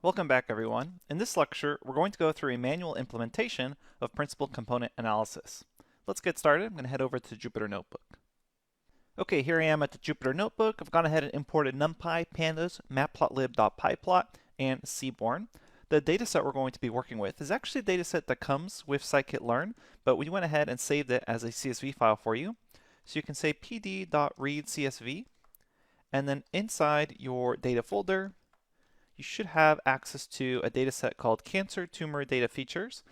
Welcome back, everyone. In this lecture, we're going to go through a manual implementation of principal component analysis. Let's get started. I'm going to head over to Jupyter Notebook. Okay, here I am at the Jupyter Notebook. I've gone ahead and imported NumPy, Pandas, Matplotlib.pyplot, and Seaborn. The dataset we're going to be working with is actually a dataset that comes with scikit-learn, but we went ahead and saved it as a CSV file for you. So you can say pd.read.csv, and then inside your data folder, you should have access to a dataset called Cancer Tumor Data Features,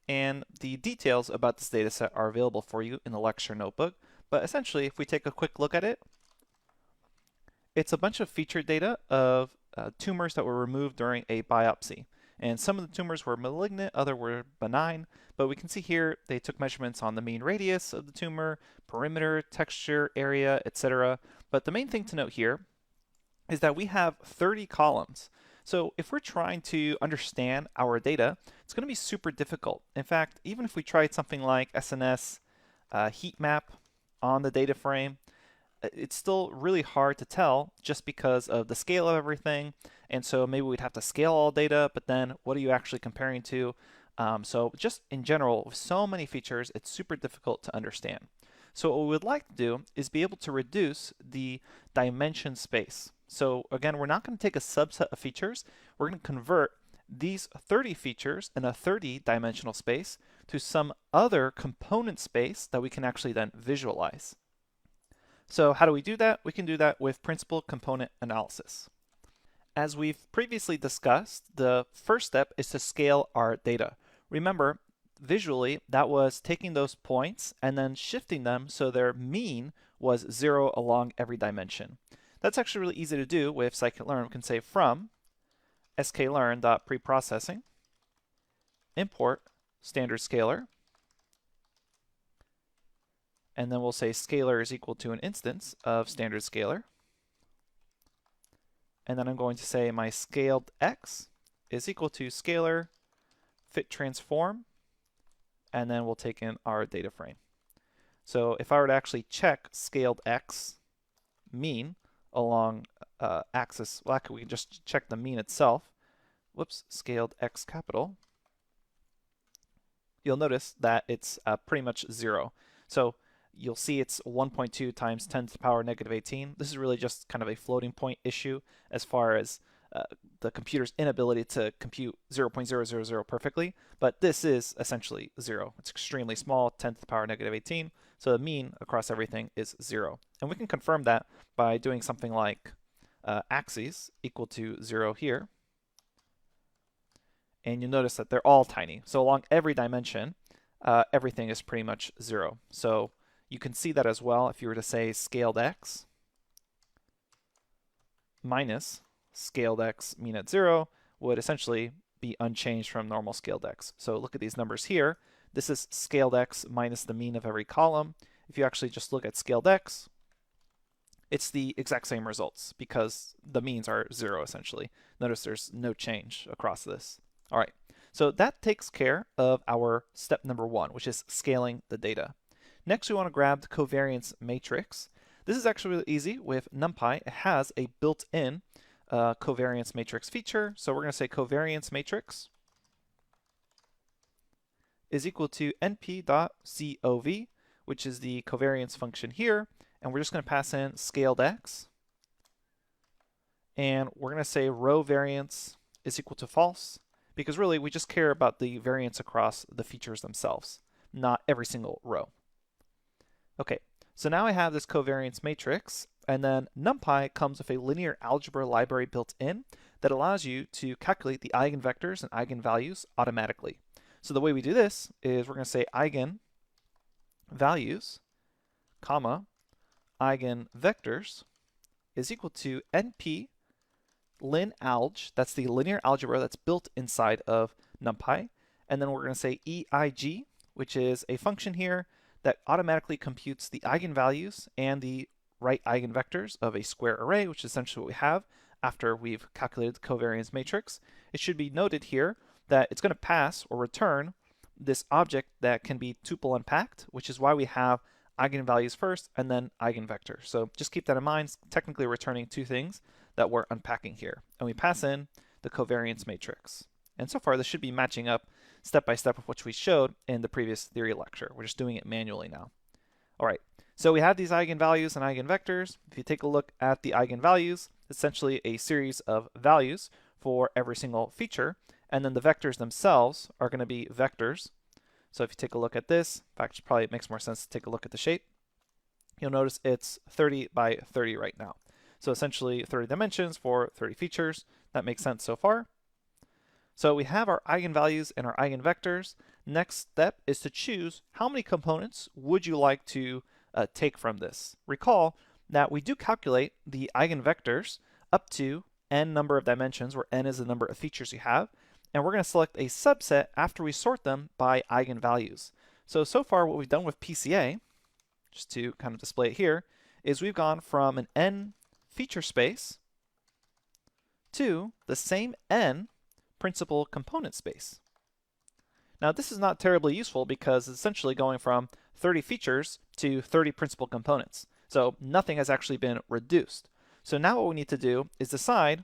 and the details about this dataset are available for you in the lecture notebook. But essentially, if we take a quick look at it, it's a bunch of feature data of tumors that were removed during a biopsy. And some of the tumors were malignant, others were benign, but we can see here they took measurements on the mean radius of the tumor, perimeter, texture, area, etc. But the main thing to note here is that we have 30 columns. So if we're trying to understand our data, it's going to be super difficult. In fact, even if we tried something like SNS heat map on the data frame, it's still really hard to tell just because of the scale of everything. And so maybe we'd have to scale all data, but then what are you actually comparing to? So just in general, with so many features, it's super difficult to understand. So what we would like to do is be able to reduce the dimension space. So again, we're not going to take a subset of features. We're going to convert these 30 features in a 30-dimensional space to some other component space that we can actually then visualize. So how do we do that? We can do that with principal component analysis. As we've previously discussed, the first step is to scale our data. Remember, visually, that was taking those points and then shifting them so their mean was 0 along every dimension. That's actually really easy to do with scikit-learn. We can say from sklearn.preprocessing import standard scalar, and then we'll say scalar is equal to an instance of standard scalar. And then I'm going to say my scaled x is equal to scalar fit transform, and then we'll take in our data frame. So if I were to actually check scaled x mean along axis, well, actually we can just check the mean itself. Whoops, scaled x capital. You'll notice that it's pretty much 0. So you'll see it's 1.2 times 10 to the power negative 18. This is really just kind of a floating point issue as far as the computer's inability to compute 0.000 perfectly, but this is essentially 0. It's extremely small, 10 to the power negative 18, so the mean across everything is 0. And we can confirm that by doing something like axes equal to 0 here. And you'll notice that they're all tiny. So along every dimension, everything is pretty much 0. So you can see that as well if you were to say scaled x minus scaled x mean at 0 would essentially be unchanged from normal scaled x. So look at these numbers here. This is scaled x minus the mean of every column. If you actually just look at scaled x, it's the exact same results because the means are 0 essentially. Notice there's no change across this. All right, so that takes care of our step number 1, which is scaling the data. Next, we want to grab the covariance matrix. This is actually really easy with NumPy. It has a built-in covariance matrix feature. So we're going to say covariance matrix is equal to np.cov, which is the covariance function here. And we're just going to pass in scaled x. And we're going to say row variance is equal to false, because really we just care about the variance across the features themselves, not every single row. Okay, so now I have this covariance matrix, and then NumPy comes with a linear algebra library built in that allows you to calculate the eigenvectors and eigenvalues automatically. So the way we do this is we're going to say eigenvalues, comma, eigenvectors is equal to np linalg, that's the linear algebra that's built inside of NumPy, and then we're going to say eig, which is a function here that automatically computes the eigenvalues and the right eigenvectors of a square array, which is essentially what we have after we've calculated the covariance matrix. It should be noted here that it's going to pass or return this object that can be tuple unpacked, which is why we have eigenvalues first and then eigenvectors. So just keep that in mind. It's technically returning two things that we're unpacking here. And we pass in the covariance matrix. And so far, this should be matching up step by step with what we showed in the previous theory lecture. We're just doing it manually now. All right, so we have these eigenvalues and eigenvectors. If you take a look at the eigenvalues, essentially a series of values for every single feature, and then the vectors themselves are going to be vectors. So if you take a look at this, in fact, it probably makes more sense to take a look at the shape. You'll notice it's 30 by 30 right now. So essentially 30 dimensions for 30 features. That makes sense so far. So we have our eigenvalues and our eigenvectors. Next step is to choose how many components would you like to take from this. Recall that we do calculate the eigenvectors up to n number of dimensions, where n is the number of features you have, and we're going to select a subset after we sort them by eigenvalues. So far what we've done with PCA, just to kind of display it here, is we've gone from an n feature space to the same n principal component space. Now this is not terribly useful because it's essentially going from 30 features to 30 principal components. So nothing has actually been reduced. So now what we need to do is decide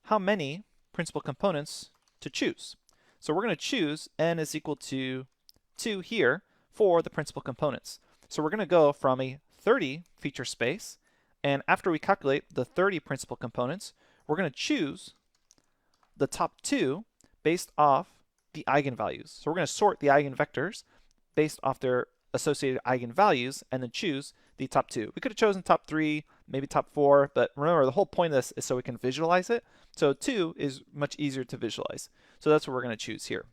how many principal components to choose. So we're going to choose n is equal to 2 here for the principal components. So we're going to go from a 30 feature space, and after we calculate the 30 principal components, we're going to choose the top 2 based off the eigenvalues. So we're going to sort the eigenvectors based off their associated eigenvalues and then choose the top 2. We could have chosen top 3, maybe top 4, but remember the whole point of this is so we can visualize it. So 2 is much easier to visualize. So that's what we're going to choose here.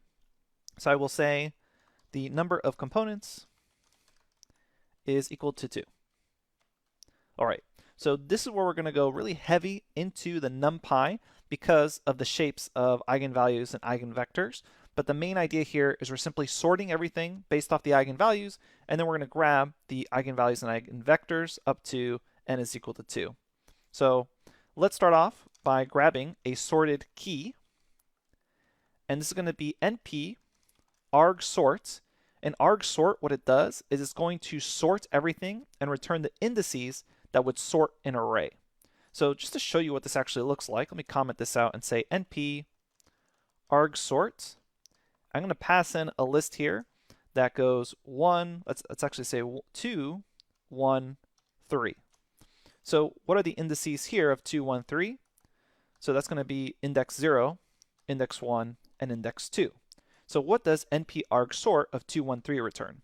So I will say the number of components is equal to 2. All right, so this is where we're going to go really heavy into the NumPy because of the shapes of eigenvalues and eigenvectors. But the main idea here is we're simply sorting everything based off the eigenvalues, and then we're going to grab the eigenvalues and eigenvectors up to n is equal to 2. So let's start off by grabbing a sorted key, and this is going to be np argsort. And argsort, what it does is it's going to sort everything and return the indices that would sort an array. So just to show you what this actually looks like, let me comment this out and say np argsort. I'm going to pass in a list here that goes 1, let's actually say 2, 1, 3. So what are the indices here of 2, 1, 3? So that's going to be index 0, index 1, and index 2. So what does np argsort of 2, 1, 3 return?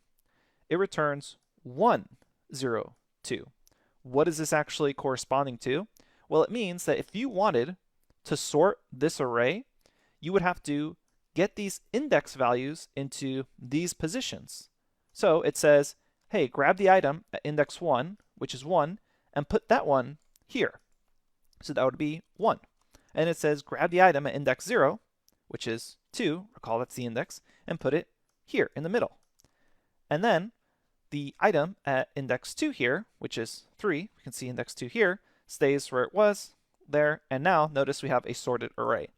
It returns 1, 0, 2. What is this actually corresponding to? Well, it means that if you wanted to sort this array, you would have to get these index values into these positions. So it says, hey, grab the item at index 1, which is 1, and put that one here. So that would be 1. And it says, grab the item at index 0, which is 2, recall that's the index, and put it here in the middle. And then the item at index 2 here, which is 3, we can see index 2 here, stays where it was there, and now notice we have a sorted array.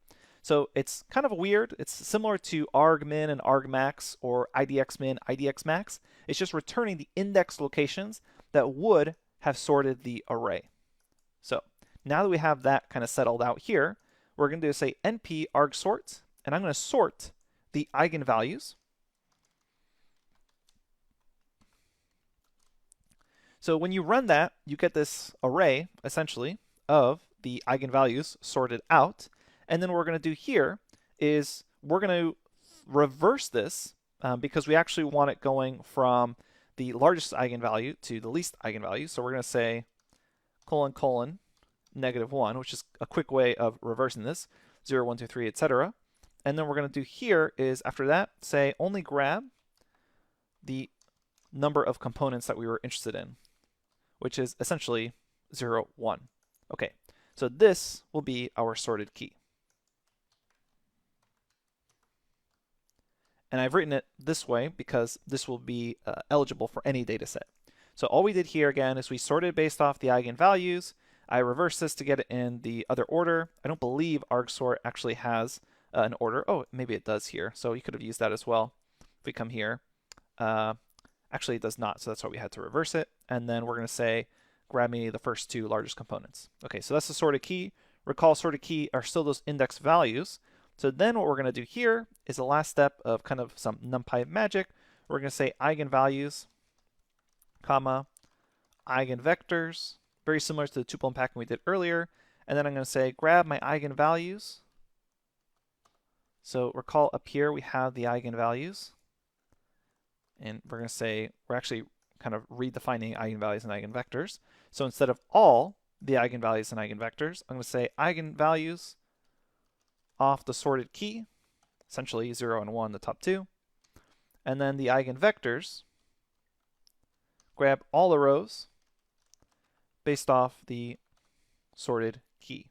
So it's kind of weird. It's similar to argmin and argmax or idxmin, idxmax. It's just returning the index locations that would have sorted the array. So now that we have that kind of settled out here, we're going to do say np argsort, and I'm going to sort the eigenvalues. So when you run that, you get this array, essentially, of the eigenvalues sorted out. And then what we're going to do here is we're going to reverse this because we actually want it going from the largest eigenvalue to the least eigenvalue. So we're going to say : -1, which is a quick way of reversing this, 0, 1, 2, 3, etc. And then what we're going to do here is after that say only grab the number of components that we were interested in, which is essentially 0, 1. Okay, so this will be our sorted key. And I've written it this way because this will be eligible for any data set. So all we did here again is we sorted based off the eigenvalues. I reversed this to get it in the other order. I don't believe argsort actually has an order. Oh, maybe it does here. So you could have used that as well. If we come here, actually it does not. So that's why we had to reverse it. And then we're going to say, grab me the first 2 largest components. Okay, so that's the sorted key. Recall sorted key are still those index values. So then what we're going to do here is the last step of kind of some NumPy magic. We're going to say eigenvalues, comma, eigenvectors, very similar to the tuple unpacking we did earlier. And then I'm going to say grab my eigenvalues. So recall up here we have the eigenvalues. And we're going to say, we're actually kind of redefining eigenvalues and eigenvectors. So instead of all the eigenvalues and eigenvectors, I'm going to say eigenvalues off the sorted key, essentially 0 and 1, the top two. And then the eigenvectors, grab all the rows based off the sorted key.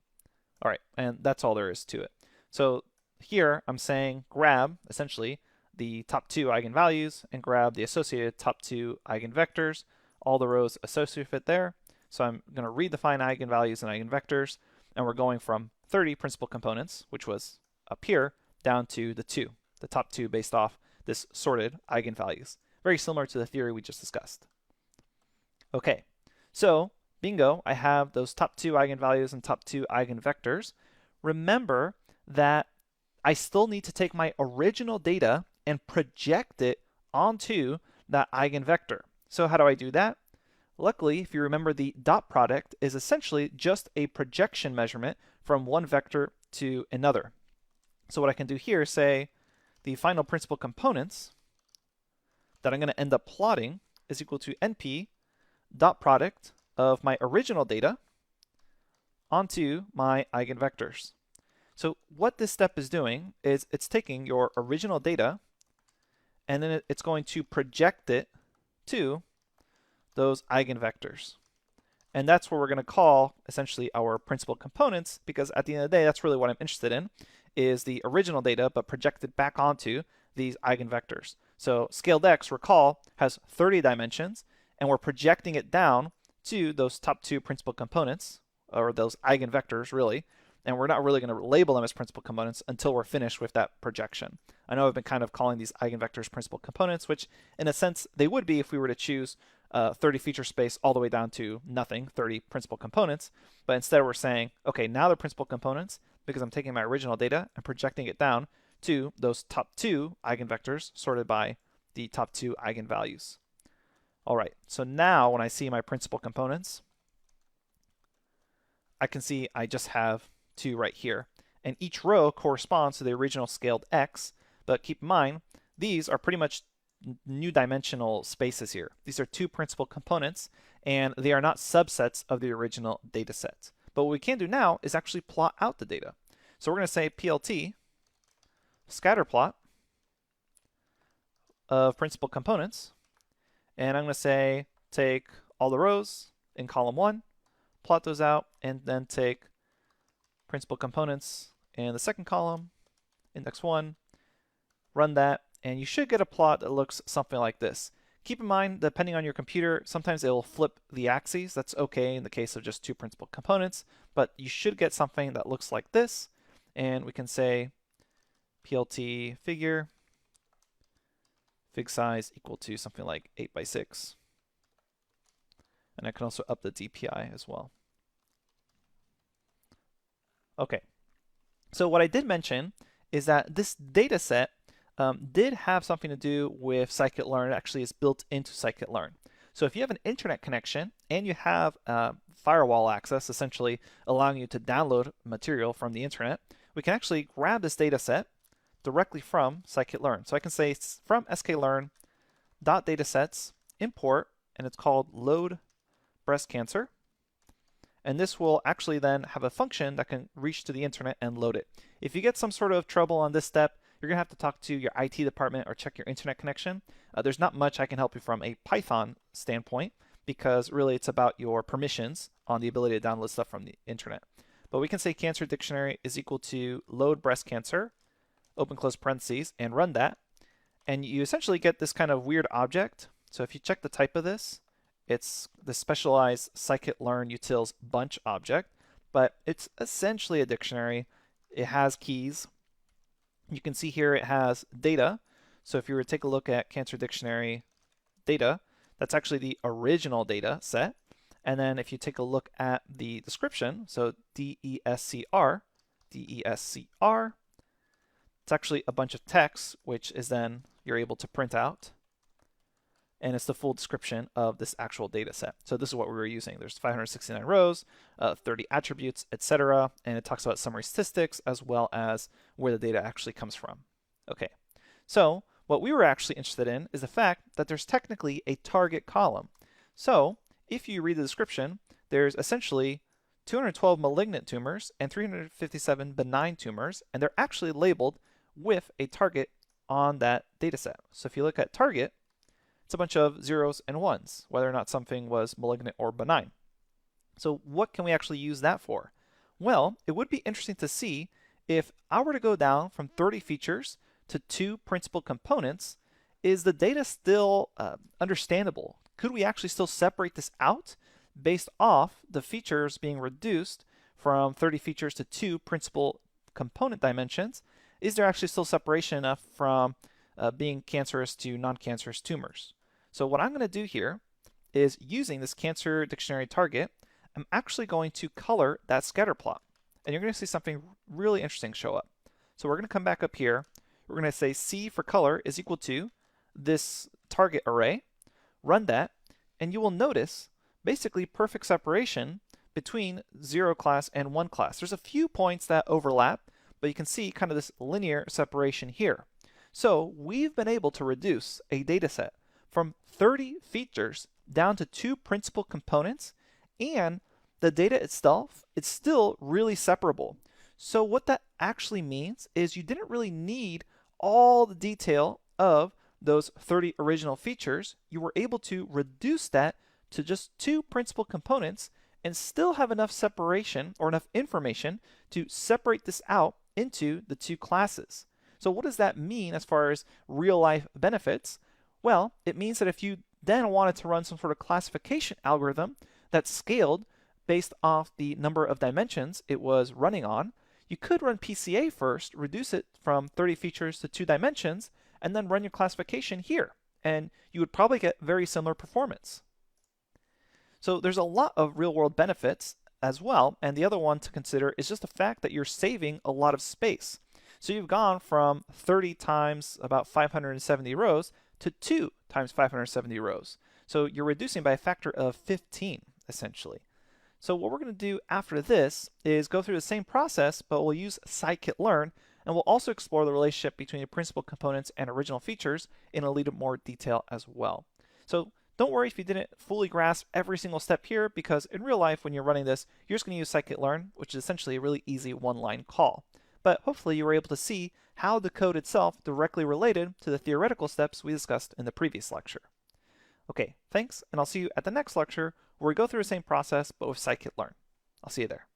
All right, and that's all there is to it. So here I'm saying grab, essentially, the top two eigenvalues and grab the associated top two eigenvectors, all the rows associated with it there. So I'm going to redefine eigenvalues and eigenvectors, and we're going from 30 principal components, which was up here, down to the top two based off this sorted eigenvalues. Very similar to the theory we just discussed. Okay, so bingo, I have those top two eigenvalues and top two eigenvectors. Remember that I still need to take my original data and project it onto that eigenvector. So how do I do that? Luckily, if you remember, the dot product is essentially just a projection measurement from one vector to another. So what I can do here is say the final principal components that I'm going to end up plotting is equal to NP dot product of my original data onto my eigenvectors. So what this step is doing is it's taking your original data and then it's going to project it to those eigenvectors. And that's what we're going to call essentially our principal components, because at the end of the day, that's really what I'm interested in, is the original data but projected back onto these eigenvectors. So scaled x, recall, has 30 dimensions, and we're projecting it down to those top two principal components, or those eigenvectors really, and we're not really going to label them as principal components until we're finished with that projection. I know I've been kind of calling these eigenvectors principal components, which in a sense they would be if we were to choose 30 feature space all the way down to nothing, 30 principal components, but instead we're saying, okay, now they're principal components because I'm taking my original data and projecting it down to those top two eigenvectors sorted by the top two eigenvalues. All right, so now when I see my principal components, I can see I just have two right here. And each row corresponds to the original scaled x, but keep in mind, these are pretty much new dimensional spaces here. These are two principal components, and they are not subsets of the original data set. But what we can do now is actually plot out the data. So we're going to say PLT scatter plot of principal components, and I'm going to say take all the rows in column 1, plot those out, and then take principal components in the second column, index 1, run that, and you should get a plot that looks something like this. Keep in mind, depending on your computer, sometimes it will flip the axes. That's okay in the case of just two principal components, but you should get something that looks like this, and we can say PLT figure, fig size equal to something like 8x6, and I can also up the DPI as well. Okay, so what I did mention is that this data set did have something to do with scikit-learn. It actually is built into scikit-learn. So if you have an internet connection and you have firewall access, essentially allowing you to download material from the internet, we can actually grab this data set directly from scikit-learn. So I can say from sklearn.datasets import, and it's called load breast cancer. And this will actually then have a function that can reach to the internet and load it. If you get some sort of trouble on this step, you're going to have to talk to your IT department or check your internet connection. There's not much I can help you from a Python standpoint, because really it's about your permissions on the ability to download stuff from the internet. But we can say cancer dictionary is equal to load breast cancer, open close parentheses, and run that. And you essentially get this kind of weird object. So if you check the type of this, it's the specialized scikit-learn utils bunch object, but it's essentially a dictionary. It has keys. You can see here it has data. So if you were to take a look at cancer dictionary data, that's actually the original data set. And then if you take a look at the description, so DESCR, DESCR, it's actually a bunch of text, which is then you're able to print out. And it's the full description of this actual data set. So this is what we were using. There's 569 rows, 30 attributes, etc. And it talks about summary statistics as well as where the data actually comes from. Okay, so what we were actually interested in is the fact that there's technically a target column. So if you read the description, there's essentially 212 malignant tumors and 357 benign tumors, and they're actually labeled with a target on that data set. So if you look at target, it's a bunch of zeros and ones, whether or not something was malignant or benign. So what can we actually use that for? Well, it would be interesting to see if I were to go down from 30 features to 2 principal components, is the data still understandable? Could we actually still separate this out based off the features being reduced from 30 features to 2 principal component dimensions? Is there actually still separation enough from being cancerous to non-cancerous tumors? So what I'm going to do here is, using this cancer dictionary target, I'm actually going to color that scatter plot. And you're going to see something really interesting show up. So we're going to come back up here. We're going to say C for color is equal to this target array. Run that, and you will notice basically perfect separation between 0 class and 1 class. There's a few points that overlap, but you can see kind of this linear separation here. So we've been able to reduce a data set from 30 features down to 2 principal components, and the data itself, it's still really separable. So what that actually means is you didn't really need all the detail of those 30 original features. You were able to reduce that to just 2 principal components and still have enough separation or enough information to separate this out into the 2 classes. So what does that mean as far as real life benefits? Well, it means that if you then wanted to run some sort of classification algorithm that scaled based off the number of dimensions it was running on, you could run PCA first, reduce it from 30 features to 2 dimensions, and then run your classification here. And you would probably get very similar performance. So there's a lot of real-world benefits as well, and the other one to consider is just the fact that you're saving a lot of space. So you've gone from 30 times about 570 rows to 2 times 570 rows. So you're reducing by a factor of 15, essentially. So what we're going to do after this is go through the same process, but we'll use scikit-learn, and we'll also explore the relationship between the principal components and original features in a little more detail as well. So don't worry if you didn't fully grasp every single step here, because in real life, when you're running this, you're just going to use scikit-learn, which is essentially a really easy one-line call. But hopefully you were able to see how the code itself directly related to the theoretical steps we discussed in the previous lecture. Okay, thanks, and I'll see you at the next lecture where we go through the same process but with scikit-learn. I'll see you there.